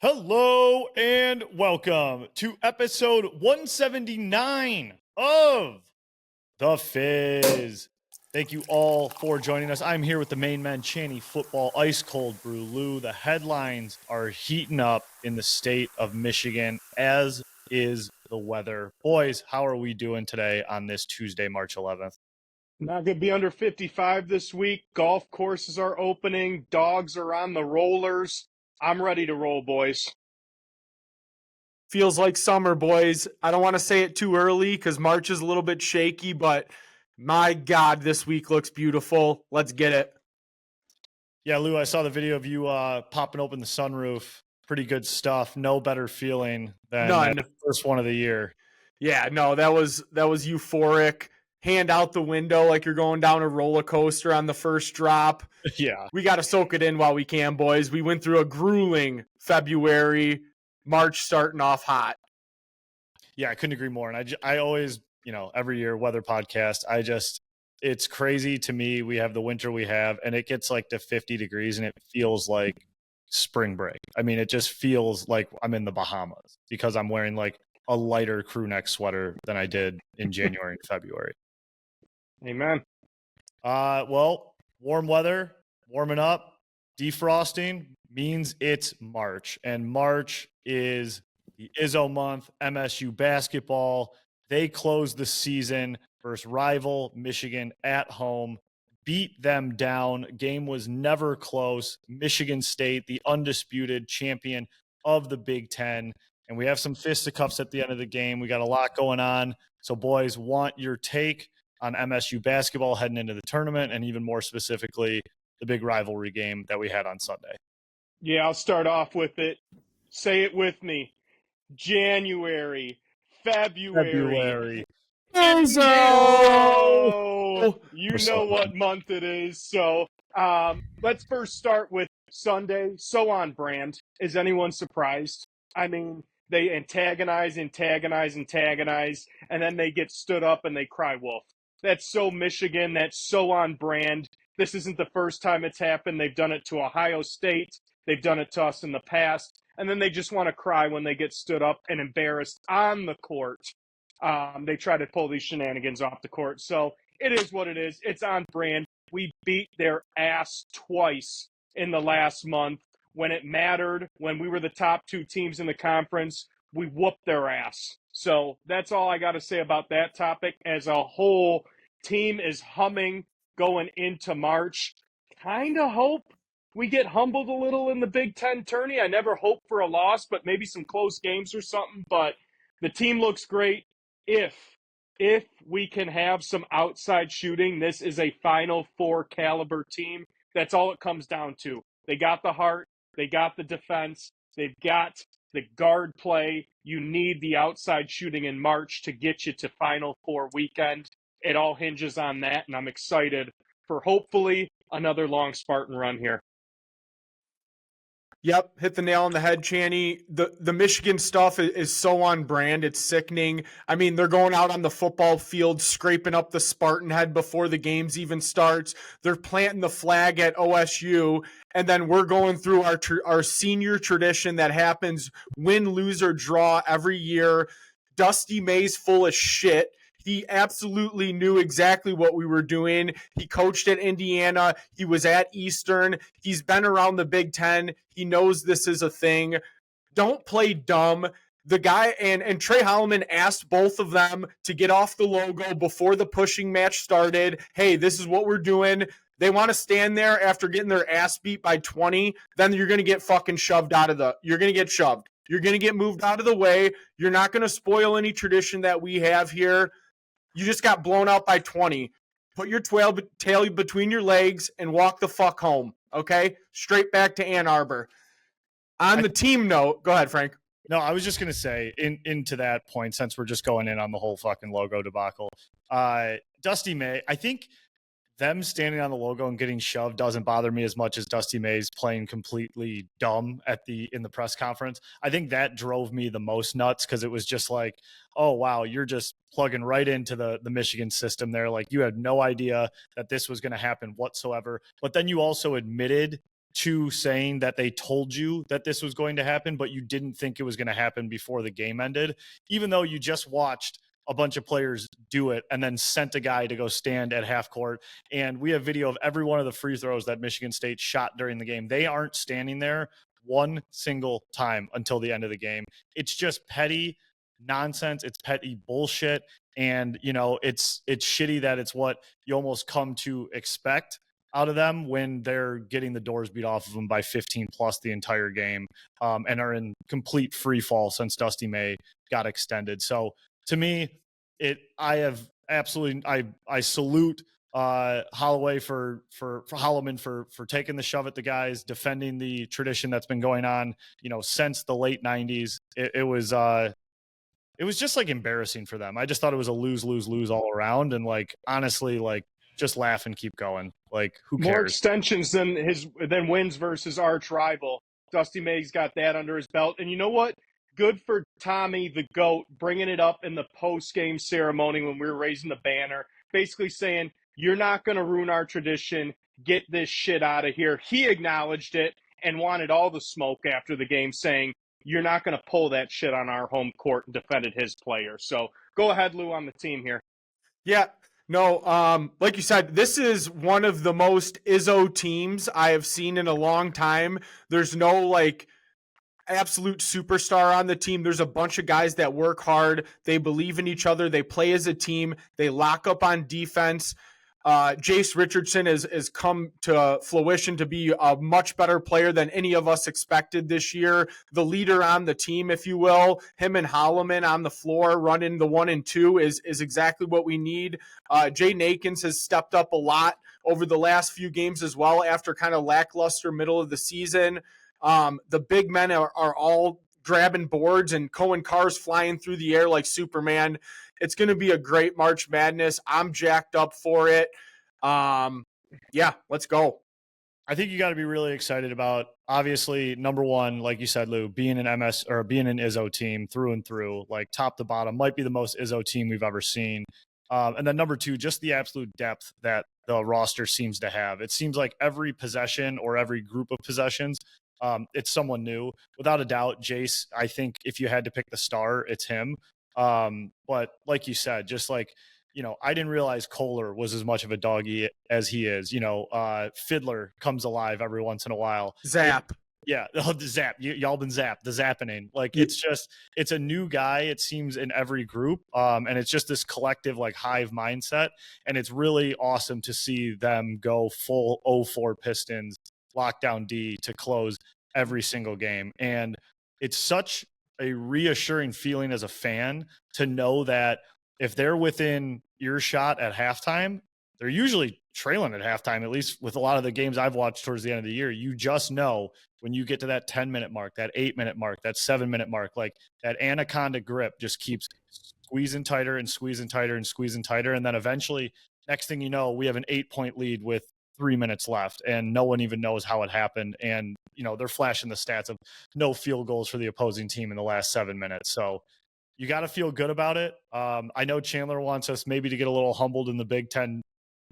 Hello and welcome to episode 179 of the Fizz. Thank you all for joining us. I'm here with the main men, Channy Football, Ice Cold Brew Lou. The headlines are heating up in the state of Michigan, as is the weather. Boys, how are we doing today on this Tuesday, March 11th? Not going to be under 55 this week. Golf courses are opening. Dogs are on the rollers. I'm ready to roll, boys. Feels like summer, boys. I don't want to say it too early because March is a little bit shaky, but my God, this week looks beautiful. Let's get it. Yeah, Lou, I saw the video of you popping open the sunroof. Pretty good stuff. No better feeling than the first one of the year. Yeah, no, that was euphoric. Hand out the window like you're going down a roller coaster on the first drop. Yeah. We got to soak it in while we can, boys. We went through a grueling February, March starting off hot. Yeah, I couldn't agree more. And I always, every year weather podcast, it's crazy to me. We have the winter we have, and it gets like to 50 degrees and it feels like spring break. I mean, it just feels like I'm in the Bahamas because I'm wearing like a lighter crew neck sweater than I did in January and February. Amen. Well, warm weather, warming up, defrosting means it's March, and March is the Izzo month. MSU basketball, they closed the season versus rival Michigan at home, beat them down. Game was never close. Michigan State, the undisputed champion of the Big Ten. And we have some fisticuffs at the end of the game. We got a lot going on. So, boys, want your take on MSU basketball heading into the tournament, and even more specifically, the big rivalry game that we had on Sunday. Yeah, I'll start off with it. Say it with me. January, February. Izzo! You know what month it is. So let's first start with Sunday. So on brand. Is anyone surprised? I mean, they antagonize, and then they get stood up and they cry wolf. That's so Michigan. That's so on brand. This isn't the first time it's happened. They've done it to Ohio State. They've done it to us in the past. And then they just want to cry when they get stood up and embarrassed on the court. They try to pull these shenanigans off the court. So it is what it is. It's on brand. We beat their ass twice in the last month. When it mattered, when we were the top two teams in the conference, we whooped their ass. So that's all I got to say about that topic. As a whole, team is humming going into March. Kind of hope we get humbled a little in the Big Ten tourney. I never hope for a loss, but maybe some close games or something. But the team looks great. If we can have some outside shooting, this is a Final Four caliber team. That's all it comes down to. They got the heart. They got the defense. They've got the guard play. You need the outside shooting in March to get you to Final Four weekend. It all hinges on that, and I'm excited for hopefully another long Spartan run here. Yep, hit the nail on the head, Channy. The Michigan stuff is so on brand. It's sickening. I mean, they're going out on the football field, scraping up the Spartan head before the games even starts. They're planting the flag at OSU, and then we're going through our senior tradition that happens win, lose, or draw every year. Dusty May's full of shit. He absolutely knew exactly what we were doing. He coached at Indiana. He was at Eastern. He's been around the Big Ten. He knows this is a thing. Don't play dumb. The guy and Trey Holloman asked both of them to get off the logo before the pushing match started. Hey, this is what we're doing. They want to stand there after getting their ass beat by 20. Then you're going to get fucking shoved you're going to get shoved. You're going to get moved out of the way. You're not going to spoil any tradition that we have here. You just got blown out by 20. Put your tail between your legs and walk the fuck home, okay? Straight back to Ann Arbor. On the team note, go ahead, Frank. No, I was just going to say, into that point, since we're just going in on the whole fucking logo debacle, Dusty May, I think them standing on the logo and getting shoved doesn't bother me as much as Dusty May's playing completely dumb in the press conference. I think that drove me the most nuts because it was just like, oh, wow, you're just plugging right into the Michigan system there. Like, you had no idea that this was going to happen whatsoever. But then you also admitted to saying that they told you that this was going to happen, but you didn't think it was going to happen before the game ended, even though you just watched a bunch of players do it and then sent a guy to go stand at half court. And we have video of every one of the free throws that Michigan State shot during the game. They aren't standing there one single time until the end of the game. It's just petty nonsense. It's petty bullshit. And, you know, it's shitty that it's what you almost come to expect out of them when they're getting the doors beat off of them by 15 plus the entire game, and are in complete free fall since Dusty May got extended. So to me, I salute Holloway for Holloman for taking the shove at the guys, defending the tradition that's been going on, you know, since the late 90s. It was just like embarrassing for them. I just thought it was a lose all around. And like, honestly, like, just laugh and keep going. Like, who cares? More extensions than wins versus arch rival. Dusty May's got that under his belt. And you know what? Good for Tommy the GOAT bringing it up in the post-game ceremony when we were raising the banner, basically saying, you're not going to ruin our tradition. Get this shit out of here. He acknowledged it and wanted all the smoke after the game, saying, you're not going to pull that shit on our home court, and defended his player. So go ahead, Lou, on the team here. Yeah. No, like you said, this is one of the most Izzo teams I have seen in a long time. There's no like absolute superstar on the team. There's a bunch of guys that work hard. They believe in each other. They play as a team. They lock up on defense. Jace Richardson has come to fruition to be a much better player than any of us expected this year. The leader on the team, if you will, him and Holloman on the floor running the 1 and 2 is exactly what we need. Jaden Akins has stepped up a lot over the last few games as well after kind of lackluster middle of the season. The big men are all grabbing boards, and Cohen Carr's flying through the air like Superman. It's going to be a great March Madness. I'm jacked up for it. Yeah, let's go. I think you got to be really excited about, obviously, number one, like you said, Lou, being an Izzo team through and through, like top to bottom, might be the most Izzo team we've ever seen. And then number two, just the absolute depth that the roster seems to have. It seems like every possession or every group of possessions, it's someone new. Without a doubt, Jace, I think if you had to pick the star, it's him. But like you said, just like, you know, I didn't realize Kohler was as much of a doggy as he is. You know, Fiddler comes alive every once in a while. Zap. Yeah, the zap. Y'all been zapped. The zappening. Like, it's a new guy, it seems, in every group. And it's just this collective, like, hive mindset. And it's really awesome to see them go full 0-4 Pistons, lockdown D to close every single game. And it's such a reassuring feeling as a fan to know that if they're within earshot at halftime, they're usually trailing at halftime, at least with a lot of the games I've watched towards the end of the year. You just know when you get to that 10-minute mark, that 8-minute mark, that 7-minute mark, like that anaconda grip just keeps squeezing tighter and squeezing tighter and squeezing tighter. And then eventually, next thing you know, we have an 8-point lead with 3 minutes left, and no one even knows how it happened. And, you know, they're flashing the stats of no field goals for the opposing team in the last 7 minutes. So you got to feel good about it. I know Chandler wants us maybe to get a little humbled in the Big Ten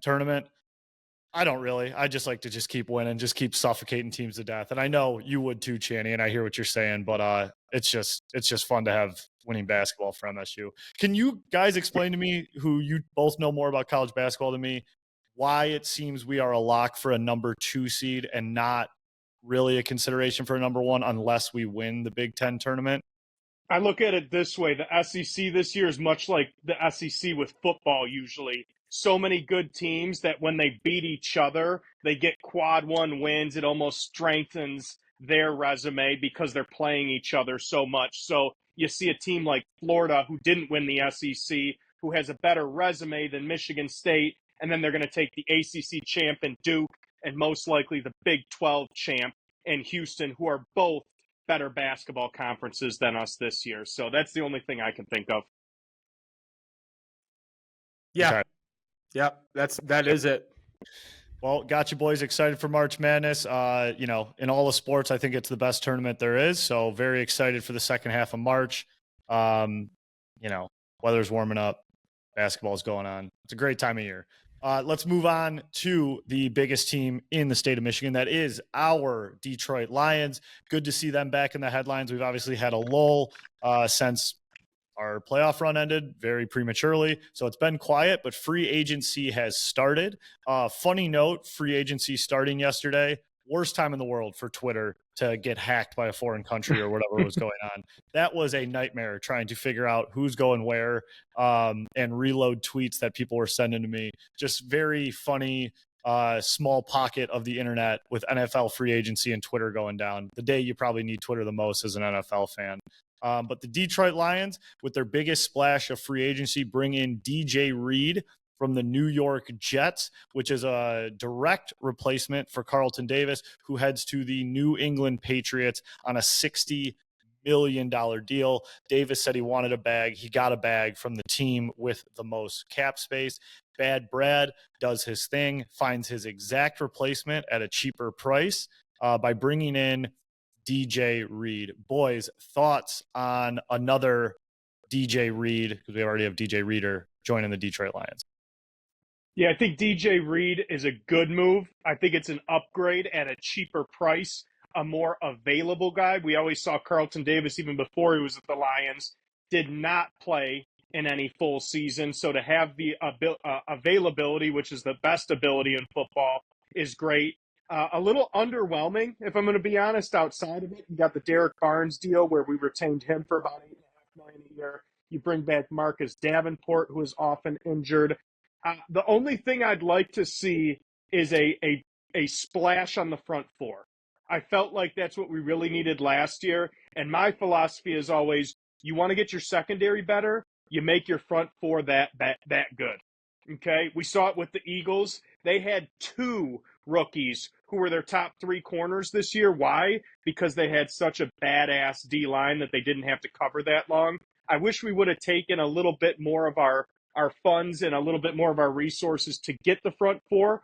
tournament. I don't really. I just like to just keep winning, just keep suffocating teams to death. And I know you would too, Channy, and I hear what you're saying, but it's just fun to have winning basketball for MSU. Can you guys explain to me, who you both know more about college basketball than me, why it seems we are a lock for a number 2 seed and not really a consideration for a number 1 unless we win the Big Ten tournament? I look at it this way. The SEC this year is much like the SEC with football usually. So many good teams that when they beat each other, they get quad 1 wins. It almost strengthens their resume because they're playing each other so much. So you see a team like Florida, who didn't win the SEC, who has a better resume than Michigan State, and then they're going to take the ACC champ in Duke and most likely the Big 12 champ in Houston, who are both better basketball conferences than us this year. So that's the only thing I can think of. Yeah. Okay. Yeah, that is it. Well, got you boys excited for March Madness. You know, in all the sports, I think it's the best tournament there is. So very excited for the second half of March. You know, weather's warming up, basketball's going on. It's a great time of year. Let's move on to the biggest team in the state of Michigan. That is our Detroit Lions. Good to see them back in the headlines. We've obviously had a lull since our playoff run ended very prematurely. So it's been quiet, but free agency has started. Funny note, free agency starting yesterday. Worst time in the world for Twitter to get hacked by a foreign country or whatever was going on. That was a nightmare trying to figure out who's going where and reload tweets that people were sending to me. Just very funny, small pocket of the internet with NFL free agency and Twitter going down. The day you probably need Twitter the most as an NFL fan. But the Detroit Lions, with their biggest splash of free agency, bring in DJ Reed from the New York Jets, which is a direct replacement for Carlton Davis, who heads to the New England Patriots on a $60 million deal. Davis said he wanted a bag. He got a bag from the team with the most cap space. Bad Brad does his thing, finds his exact replacement at a cheaper price by bringing in DJ Reed. Boys, thoughts on another DJ Reed, because we already have DJ Reader joining the Detroit Lions? Yeah, I think DJ Reed is a good move. I think it's an upgrade at a cheaper price, a more available guy. We always saw Carlton Davis, even before he was at the Lions, did not play in any full season. So to have the availability, which is the best ability in football, is great. A little underwhelming, if I'm going to be honest, outside of it. You got the Derek Barnes deal where we retained him for about $8.5 million a year. You bring back Marcus Davenport, who is often injured. The only thing I'd like to see is a splash on the front four. I felt like that's what we really needed last year. And my philosophy is always, you want to get your secondary better, you make your front four that good. Okay? We saw it with the Eagles. They had two rookies who were their top three corners this year. Why? Because they had such a badass D-line that they didn't have to cover that long. I wish we would have taken a little bit more of our funds and a little bit more of our resources to get the front four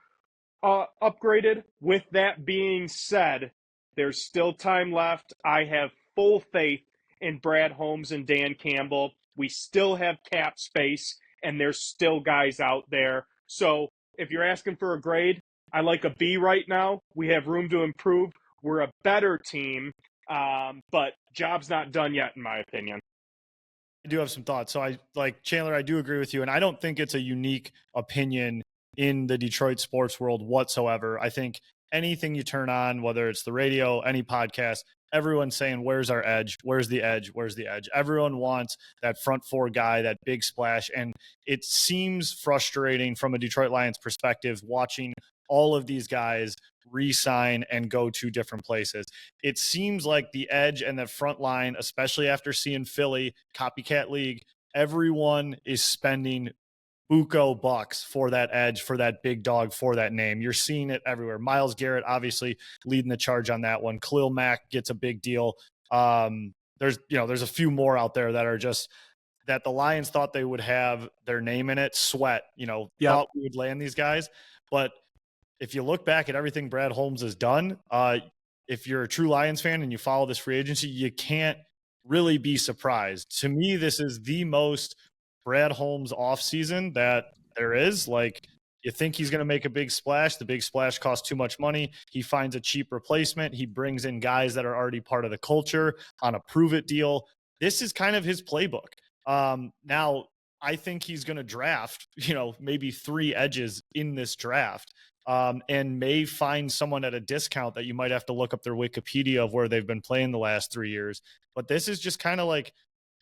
upgraded. With that being said, there's still time left. I have full faith in Brad Holmes and Dan Campbell. We still have cap space, and there's still guys out there. So if you're asking for a grade, I like a B right now. We have room to improve. We're a better team, but job's not done yet, in my opinion. I do have some thoughts. So Chandler, I do agree with you. And I don't think it's a unique opinion in the Detroit sports world whatsoever. I think anything you turn on, whether it's the radio, any podcast, everyone's saying, where's our edge? Where's the edge? Where's the edge? Everyone wants that front four guy, that big splash. And it seems frustrating from a Detroit Lions perspective, watching all of these guys re-sign and go to different places. It seems like the edge and the front line, especially after seeing Philly, copycat league, everyone is spending buco bucks for that edge, for that big dog, for that name. You're seeing it everywhere. Myles Garrett obviously leading the charge on that one. Khalil Mack gets a big deal. There's a few more out there that are just that the Lions thought they would have their name in it. Sweat, thought we would land these guys. But if you look back at everything Brad Holmes has done, if you're a true Lions fan and you follow this free agency, you can't really be surprised. To me, this is the most Brad Holmes offseason that there is. Like, you think he's going to make a big splash. The big splash costs too much money. He finds a cheap replacement. He brings in guys that are already part of the culture on a prove-it deal. This is kind of his playbook. Now, I think he's going to draft, maybe 3 edges in this draft. And may find someone at a discount that you might have to look up their Wikipedia of where they've been playing the last 3 years. But this is just kind of like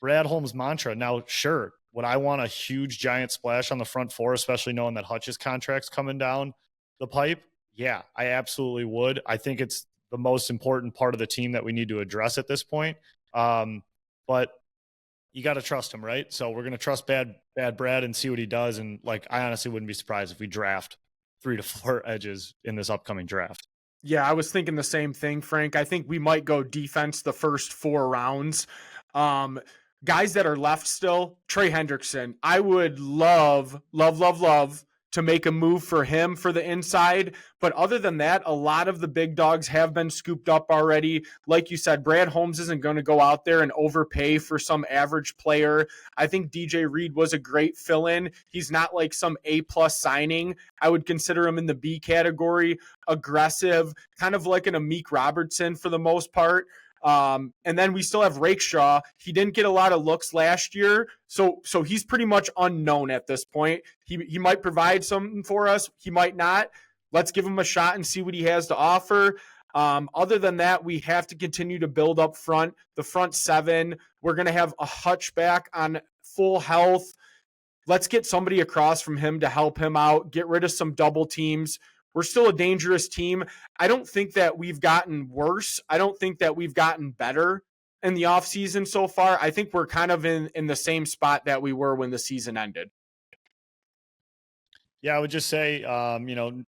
Brad Holmes' mantra. Now, sure, would I want a huge giant splash on the front four, especially knowing that Hutch's contract's coming down the pipe? Yeah, I absolutely would. I think it's the most important part of the team that we need to address at this point. But you got to trust him, right? So we're going to trust bad Brad and see what he does. And I honestly wouldn't be surprised if we draft 3 to 4 edges in this upcoming draft. Yeah, I was thinking the same thing, Frank. I think we might go defense the first 4 rounds. Guys that are left still, Trey Hendrickson. I would love to make a move for him for the inside. But other than that, a lot of the big dogs have been scooped up already. Like you said, Brad Holmes isn't going to go out there and overpay for some average player. I think DJ Reed was a great fill-in. He's not like some A-plus signing. I would consider him in the B category, aggressive, kind of like an Amik Robertson for the most part. And then we still have Rakeshaw. He didn't get a lot of looks last year, so he's pretty much unknown at this point. He might provide something for us. He might not. Let's give him a shot and see what he has to offer. Other than that, we have to continue to build up front. The front seven, we're going to have a Hutch back on full health. Let's get somebody across from him to help him out, get rid of some double teams. We're still a dangerous team. I don't think that we've gotten worse. I don't think that we've gotten better in the offseason so far. I think we're kind of in the same spot that we were when the season ended. Yeah, I would just say,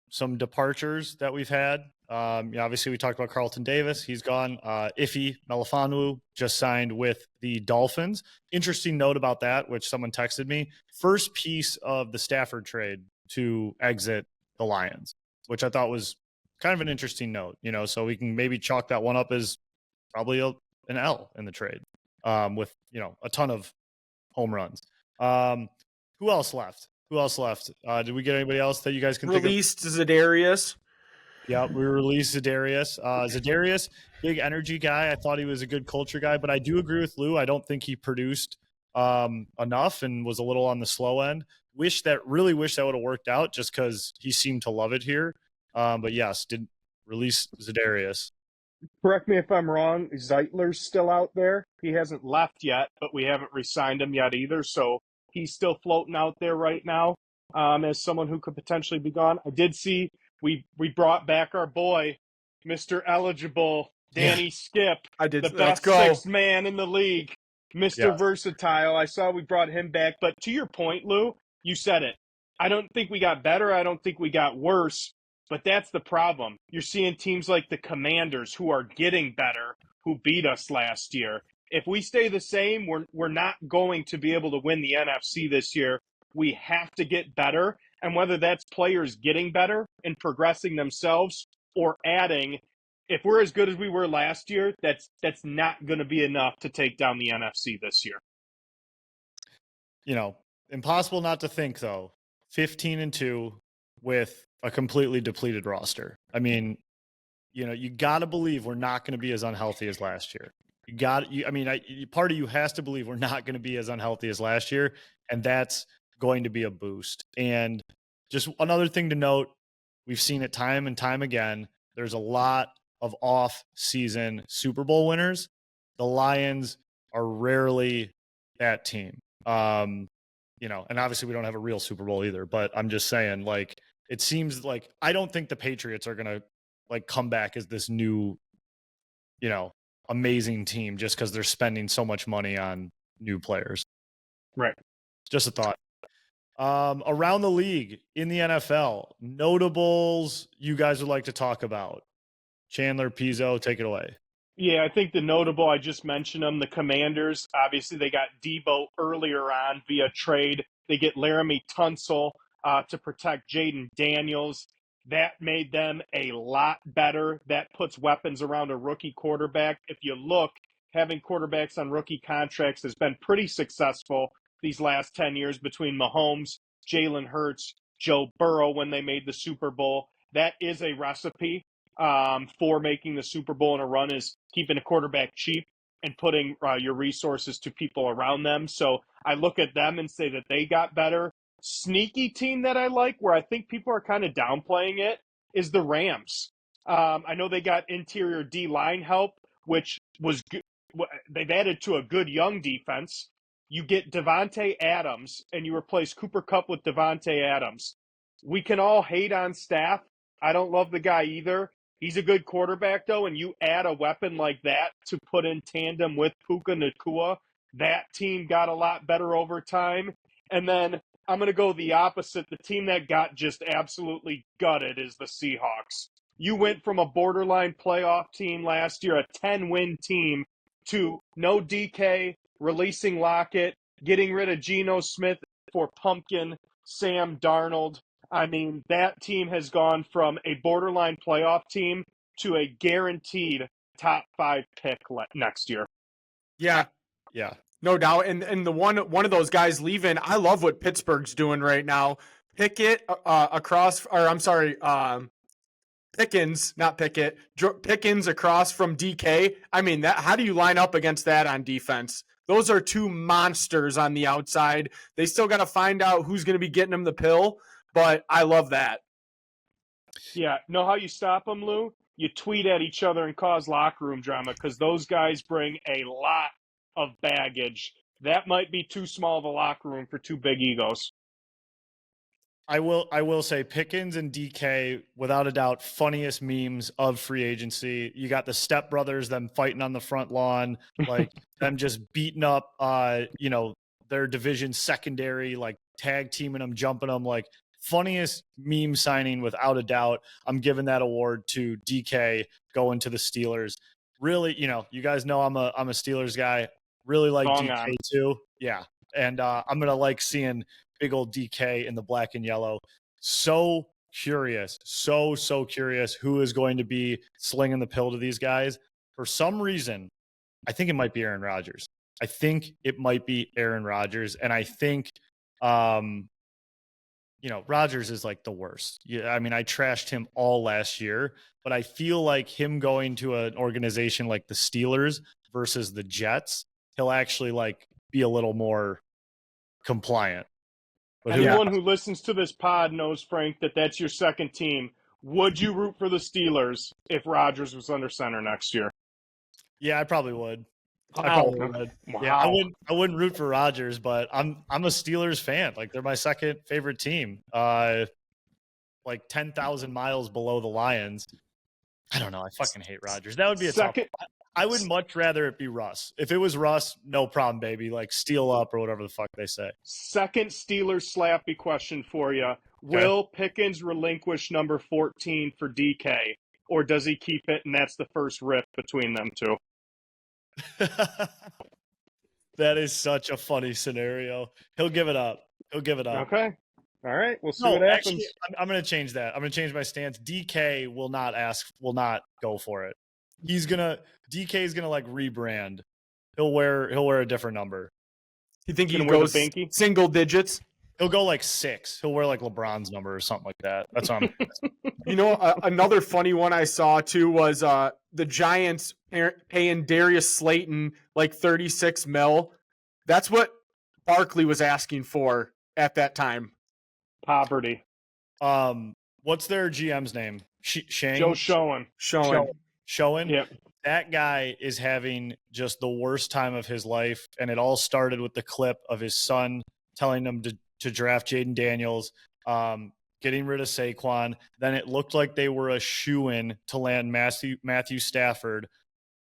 some departures that we've had. Obviously, we talked about Carlton Davis. He's gone. Ife Melifonwu just signed with the Dolphins. Interesting note about that, which someone texted me. First piece of the Stafford trade to exit the Lions, which I thought was kind of an interesting note, so we can maybe chalk that one up as probably an L in the trade with, a ton of home runs. Who else left? Did we get anybody else that you guys can released think of? Za'Darius. Yeah, we released Za'Darius. Za'Darius, big energy guy. I thought he was a good culture guy, but I do agree with Lou. I don't think he produced enough and was a little on the slow end. Really wish that would have worked out just because he seemed to love it here. But yes, did release Za'Darius. Correct me if I'm wrong. Zeitler's still out there. He hasn't left yet, but we haven't re-signed him yet either. So he's still floating out there right now as someone who could potentially be gone. I did see we brought back our boy, Mr. Eligible, Danny Skip. I did. The best sixth man in the league, Mr. Versatile. I saw we brought him back. But to your point, Lou, you said it. I don't think we got better. I don't think we got worse. But that's the problem. You're seeing teams like the Commanders who are getting better, who beat us last year. If we stay the same, we're not going to be able to win the NFC this year. We have to get better. And whether that's players getting better and progressing themselves or adding, if we're as good as we were last year, that's not going to be enough to take down the NFC this year. Impossible not to think, though, 15-2 with a completely depleted roster. I mean, you got to believe we're not going to be as unhealthy as last year. Part of you has to believe we're not going to be as unhealthy as last year, and that's going to be a boost. And just another thing to note, we've seen it time and time again. There's a lot of off-season Super Bowl winners. The Lions are rarely that team. And obviously we don't have a real Super Bowl either, but I'm just saying, it seems like I don't think the Patriots are going to come back as this new, amazing team just because they're spending so much money on new players. Right. Just a thought. Around the league in the NFL, notables you guys would like to talk about. Chandler, Pizzo, take it away. Yeah, I think the notable, I just mentioned them, the Commanders. Obviously, they got Debo earlier on via trade. They get Laramie Tunsil to protect Jaden Daniels. That made them a lot better. That puts weapons around a rookie quarterback. If you look, having quarterbacks on rookie contracts has been pretty successful these last 10 years between Mahomes, Jalen Hurts, Joe Burrow when they made the Super Bowl. That is a recipe for making the Super Bowl in a run, is keeping a quarterback cheap and putting your resources to people around them. So I look at them and say that they got better. Sneaky team that I like, where I think people are kind of downplaying it, is the Rams. I know they got interior D-line help, which was good. They've added to a good young defense. You get Devontae Adams, and you replace Cooper Kupp with Devontae Adams. We can all hate on staff. I don't love the guy either. He's a good quarterback, though, and you add a weapon like that to put in tandem with Puka Nacua. That team got a lot better over time. And then I'm going to go the opposite. The team that got just absolutely gutted is the Seahawks. You went from a borderline playoff team last year, a 10-win team, to no DK, releasing Lockett, getting rid of Geno Smith for Pumpkin, Sam Darnold. I mean, that team has gone from a borderline playoff team to a guaranteed top 5 pick next year. Yeah, Yeah. no doubt. And the one of those guys leaving, I love what Pittsburgh's doing right now. Pickett Pickens, not Pickett, Pickens across from DK. I mean, that. How do you line up against that on defense? Those are two monsters on the outside. They still got to find out who's going to be getting them the pill, but I love that. Yeah, know how you stop them, Lou? You tweet at each other and cause locker room drama because those guys bring a lot of baggage. That might be too small of a locker room for two big egos. I will say Pickens and DK, without a doubt, funniest memes of free agency. You got the Step Brothers, them fighting on the front lawn, like them just beating up, their division secondary, like tag teaming them, jumping them, like funniest meme signing without a doubt. I'm giving that award to DK going to the Steelers. Really, you guys know I'm a Steelers guy. Really like Long DK on. too. Yeah. And I'm going to like seeing big old DK in the black and yellow. So curious, so curious who is going to be slinging the pill to these guys. For some reason, I think it might be Aaron Rodgers. And I think, Rodgers is like the worst. Yeah, I mean, I trashed him all last year, but I feel like him going to an organization like the Steelers versus the Jets, he'll actually like be a little more compliant. But anyone who listens to this pod knows, Frank, that's your second team. Would you root for the Steelers if Rodgers was under center next year? Yeah, I probably would. Wow. Yeah, I wouldn't root for Rodgers, but I'm a Steelers fan. Like they're my second favorite team. Like 10,000 miles below the Lions. I don't know. I fucking hate Rodgers. That would be a tough. I would much rather it be Russ. If it was Russ, no problem, baby. Like steal up or whatever the fuck they say. Second Steelers slappy question for you. Okay. Will Pickens relinquish number 14 for DK, or does he keep it and that's the first rift between them two? That is such a funny scenario. He'll give it up. Okay. All right. We'll see what happens. Actually, I'm going to change that. I'm going to change my stance. DK will not go for it. DK is gonna like rebrand. He'll wear a different number. You think he goes single digits? He'll go like 6. He'll wear like LeBron's number or something like that. That's what I'm. Another funny one I saw too was the Giants paying Darius Slayton like $36 million. That's what Barkley was asking for at that time. Poverty. What's their GM's name? Shane? Joe Schoen. Yep. That guy is having just the worst time of his life. And it all started with the clip of his son telling him to draft Jaden Daniels, getting rid of Saquon. Then it looked like they were a shoo-in to land Matthew Stafford.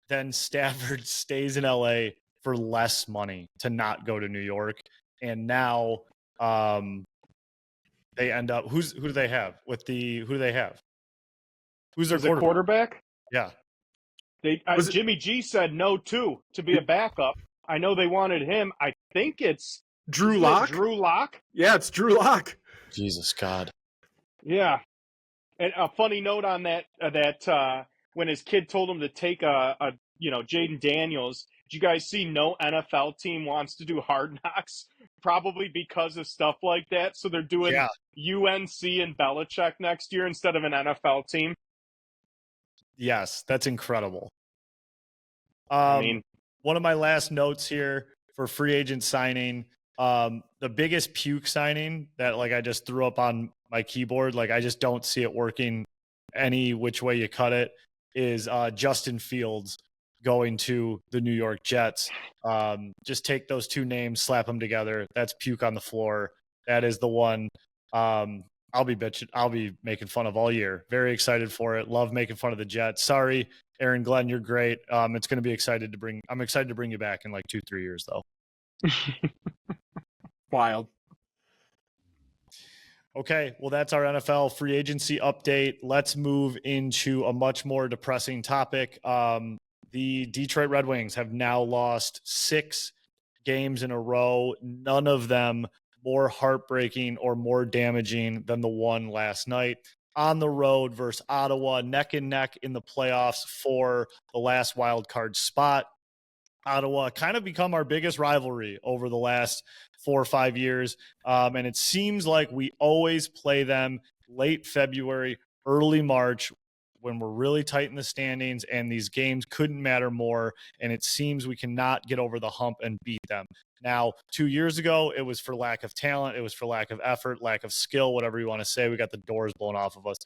Then Stafford stays in LA for less money to not go to New York. And now they end up, who do they have? Who do they have? Who's their quarterback? Yeah. Jimmy G said no, too, to be a backup. I know they wanted him. I think it's Drew Lock. Yeah, it's Drew Lock. Jesus God. Yeah. And a funny note on that when his kid told him to take Jaden Daniels, did you guys see no NFL team wants to do Hard Knocks? Probably because of stuff like that. So they're doing UNC and Belichick next year instead of an NFL team. Yes, that's incredible. One of my last notes here for free agent signing, the biggest puke signing that like I just threw up on my keyboard, like I just don't see it working any which way you cut it, is Justin Fields going to the New York Jets. Just take those two names, slap them together. That's puke on the floor. That is the one. I'll be making fun of all year. Very excited for it. Love making fun of the Jets. Sorry, Aaron Glenn, you're great. It's going to be I'm excited to bring you back in like 2-3 years though. Wild. Okay, well, that's our NFL free agency update. Let's move into a much more depressing topic. The Detroit Red Wings have now lost 6 games in a row, none of them more heartbreaking or more damaging than the one last night. On the road versus Ottawa, neck and neck in the playoffs for the last wild card spot. Ottawa kind of become our biggest rivalry over the last 4 or 5 years. And it seems like we always play them late February, early March, when we're really tight in the standings and these games couldn't matter more. And it seems we cannot get over the hump and beat them. Now, 2 years ago, it was for lack of talent. It was for lack of effort, lack of skill, whatever you want to say. We got the doors blown off of us.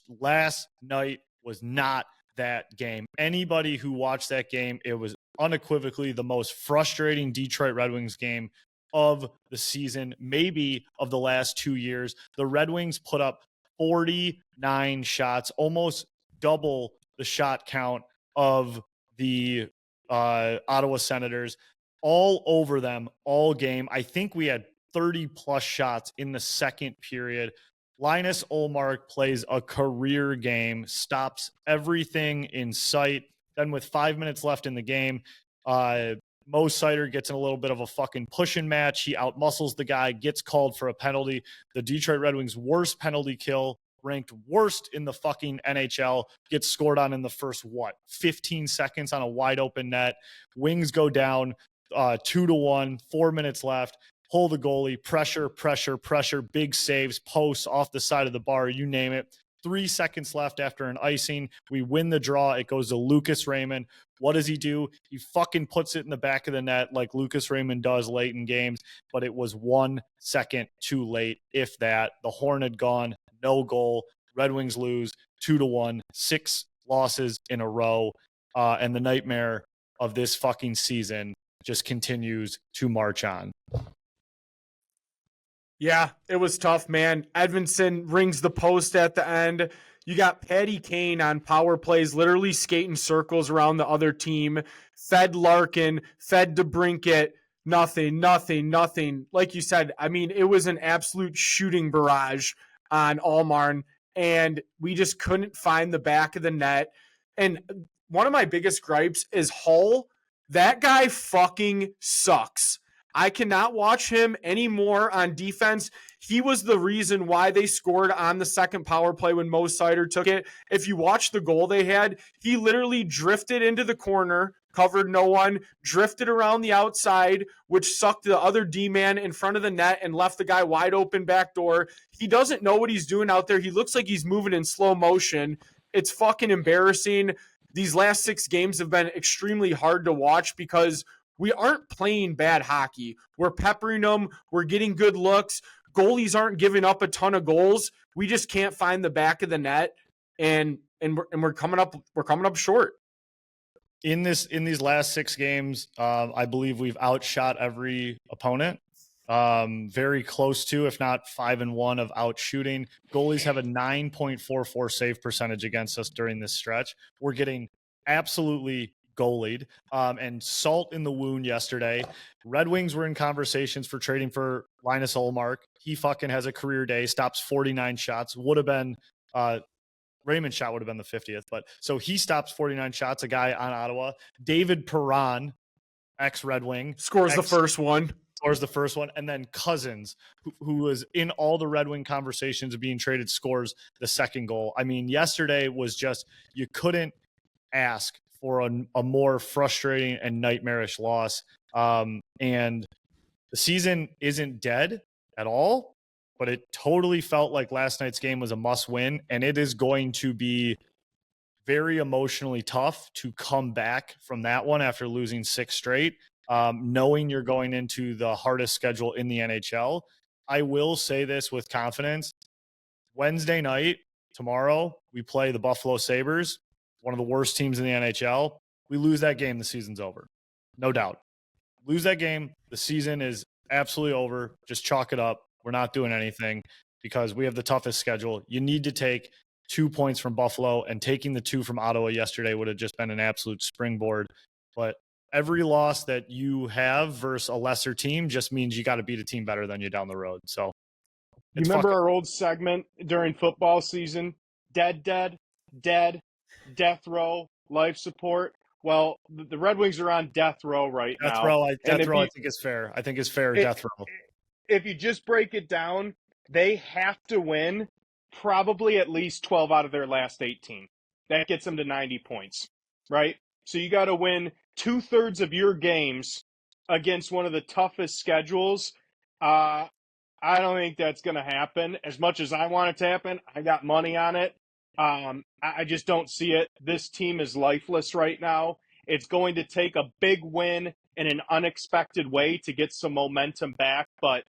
Last night was not that game. Anybody who watched that game, it was unequivocally the most frustrating Detroit Red Wings game of the season, maybe of the last 2 years. The Red Wings put up 49 shots, almost double the shot count of the Ottawa Senators, all over them all game. I think we had 30 plus shots in the second period. Linus Ullmark plays a career game, stops everything in sight. Then with 5 minutes left in the game, Mo Seider gets in a little bit of a fucking pushing match. He outmuscles the guy, gets called for a penalty. The Detroit Red Wings' worst penalty kill, ranked worst in the fucking NHL, gets scored on in the first, 15 seconds on a wide open net. Wings go down 2-1, 4 minutes left. Pull the goalie, pressure, big saves, posts off the side of the bar, you name it. 3 seconds left after an icing. We win the draw. It goes to Lucas Raymond. What does he do? He fucking puts it in the back of the net like Lucas Raymond does late in games, but it was 1 second too late, if that. The horn had gone, no goal. Red Wings lose 2-1, 6 losses in a row. And the nightmare of this fucking season just continues to march on. Yeah, it was tough, man. Edmondson rings the post at the end. You got Patty Kane on power plays, literally skating circles around the other team. Fed Larkin, fed DeBrincat, nothing. Like you said, I mean, it was an absolute shooting barrage on Allmarn, and we just couldn't find the back of the net. And one of my biggest gripes is Hull. That guy fucking sucks. I cannot watch him anymore on defense. He was the reason why they scored on the second power play when Mo Seider took it. If you watch the goal they had, he literally drifted into the corner, covered no one, drifted around the outside, which sucked the other D-man in front of the net and left the guy wide open back door. He doesn't know what he's doing out there. He looks like he's moving in slow motion. It's fucking embarrassing. These last 6 games have been extremely hard to watch because we aren't playing bad hockey. We're peppering them. We're getting good looks. Goalies aren't giving up a ton of goals. We just can't find the back of the net, and we're coming up short. In these last 6 games, I believe we've outshot every opponent. Very close to, if not 5-1 of outshooting. Goalies have a 9.44 save percentage against us during this stretch. We're getting absolutely goalied, and salt in the wound yesterday. Red Wings were in conversations for trading for Linus Ullmark. He fucking has a career day, stops 49 shots. Would have been Raymond's shot would have been the 50th, but so he stops 49 shots, a guy on Ottawa. David Perron, ex-Red Wing, scores the first one. And then Cousins, who was in all the Red Wing conversations of being traded, scores the second goal. I mean, yesterday was just, you couldn't ask for a more frustrating and nightmarish loss. And the season isn't dead at all, but it totally felt like last night's game was a must win. And it is going to be very emotionally tough to come back from that one after losing 6 straight, knowing you're going into the hardest schedule in the NHL. I will say this with confidence. Wednesday night, tomorrow, we play the Buffalo Sabres, one of the worst teams in the NHL. We lose that game, the season's over. No doubt. Lose that game, the season is absolutely over. Just chalk it up. We're not doing anything because we have the toughest schedule. You need to take 2 points from Buffalo, and taking the 2 from Ottawa yesterday would have just been an absolute springboard. But every loss that you have versus a lesser team just means you got to beat a team better than you down the road. So you remember our old segment during football season? Dead, death row, life support. Well, the Red Wings are on death row right now. Death row, I think is fair. I think it's fair, death row. if you just break it down, they have to win probably at least 12 out of their last 18. That gets them to 90 points, right? So you got to win 2/3 of your games against one of the toughest schedules. I don't think that's going to happen. As much as I want it to happen, I got money on it. I just don't see it. This team is lifeless right now. It's going to take a big win in an unexpected way to get some momentum back, but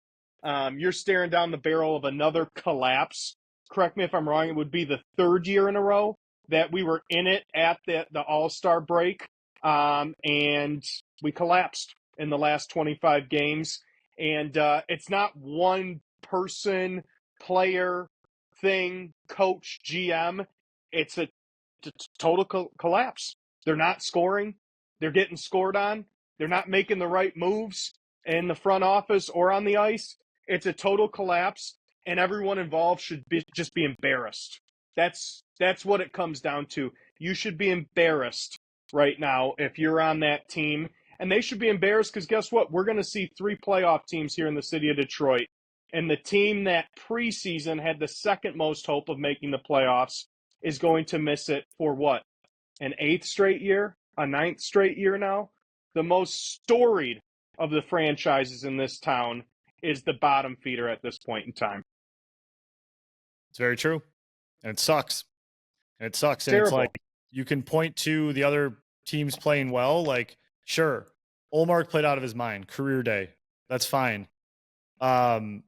you're staring down the barrel of another collapse. Correct me if I'm wrong. It would be the third year in a row that we were in it at the All-Star break, and we collapsed in the last 25 games. And it's not one person, player, thing, coach, GM. It's a total collapse. They're not scoring. They're getting scored on. They're not making the right moves in the front office or on the ice. It's a total collapse, and everyone involved should just be embarrassed. That's what it comes down to. You should be embarrassed right now if you're on that team. And they should be embarrassed because guess what? We're going to see 3 playoff teams here in the city of Detroit. And the team that preseason had the second most hope of making the playoffs is going to miss it for what? An 8th straight year? A 9th straight year now? The most storied of the franchises in this town is the bottom feeder at this point in time. It's very true. And it sucks. And it sucks. And Terrible. it's like you can point to the other teams playing well. Like, sure, Olmark played out of his mind. Career day. That's fine. Cam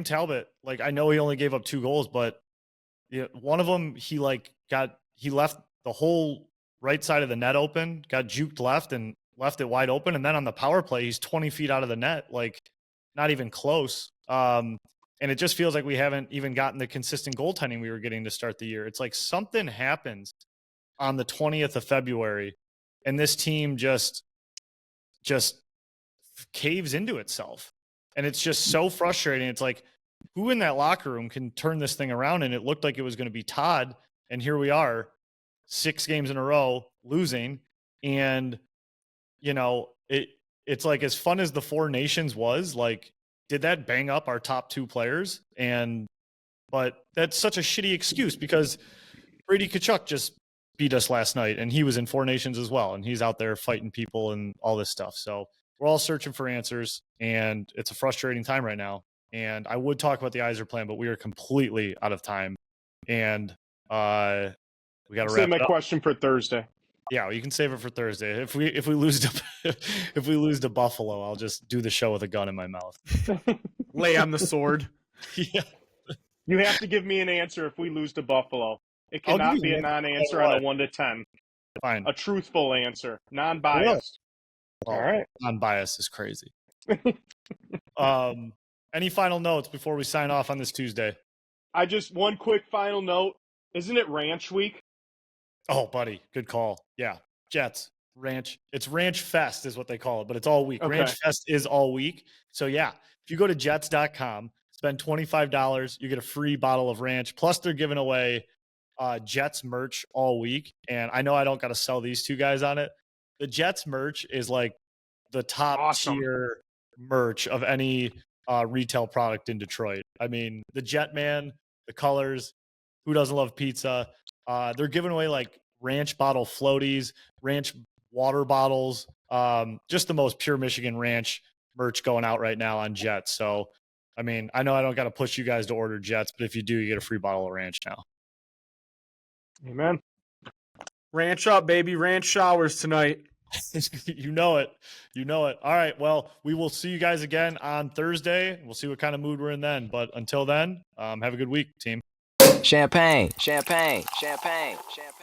Talbot, like, I know he only gave up 2 goals, but one of them, he left the whole right side of the net open, got juked left and left it wide open. And then on the power play, he's 20 feet out of the net, like not even close. And it just feels like we haven't even gotten the consistent goaltending we were getting to start the year. It's like something happens on the 20th of February and this team just caves into itself. And it's just so frustrating. It's like, who in that locker room can turn this thing around? And it looked like it was going to be Todd. And here we are, 6 games in a row losing. And, it's like, as fun as the 4 Nations was, like, did that bang up our top 2 players? But that's such a shitty excuse because Brady Tkachuk just beat us last night and he was in 4 Nations as well. And he's out there fighting people and all this stuff. So we're all searching for answers and it's a frustrating time right now. And I would talk about the Yzer plan, but we are completely out of time. And we got to wrap Save my it up. question for Thursday. Yeah, you can save it for Thursday. If we lose to Buffalo, I'll just do the show with a gun in my mouth. Lay on the sword. Yeah. You have to give me an answer if we lose to Buffalo. It cannot be a non-answer on a 1 to 10. Fine. A truthful answer, non-biased. All right. Non-biased is crazy. Any final notes before we sign off on this Tuesday? One quick final note. Isn't it Ranch Week? Oh, buddy, good call. Yeah, Jets, Ranch. It's Ranch Fest is what they call it, but it's all week. Okay. Ranch Fest is all week. So, yeah, if you go to Jets.com, spend $25, you get a free bottle of Ranch. Plus, they're giving away Jets merch all week. And I know I don't got to sell these 2 guys on it. The Jets merch is like the top tier merch of any retail product in Detroit. I mean, the Jetman, the colors, who doesn't love pizza? They're giving away like Ranch bottle floaties, Ranch water bottles, just the most pure Michigan Ranch merch going out right now on Jets. So, I mean, I know I don't got to push you guys to order Jets, but if you do, you get a free bottle of Ranch now. Amen. Ranch up, baby. Ranch showers tonight. You know it. All right. Well, we will see you guys again on Thursday. We'll see what kind of mood we're in then. But until then, have a good week, team. Champagne, champagne, champagne, champagne.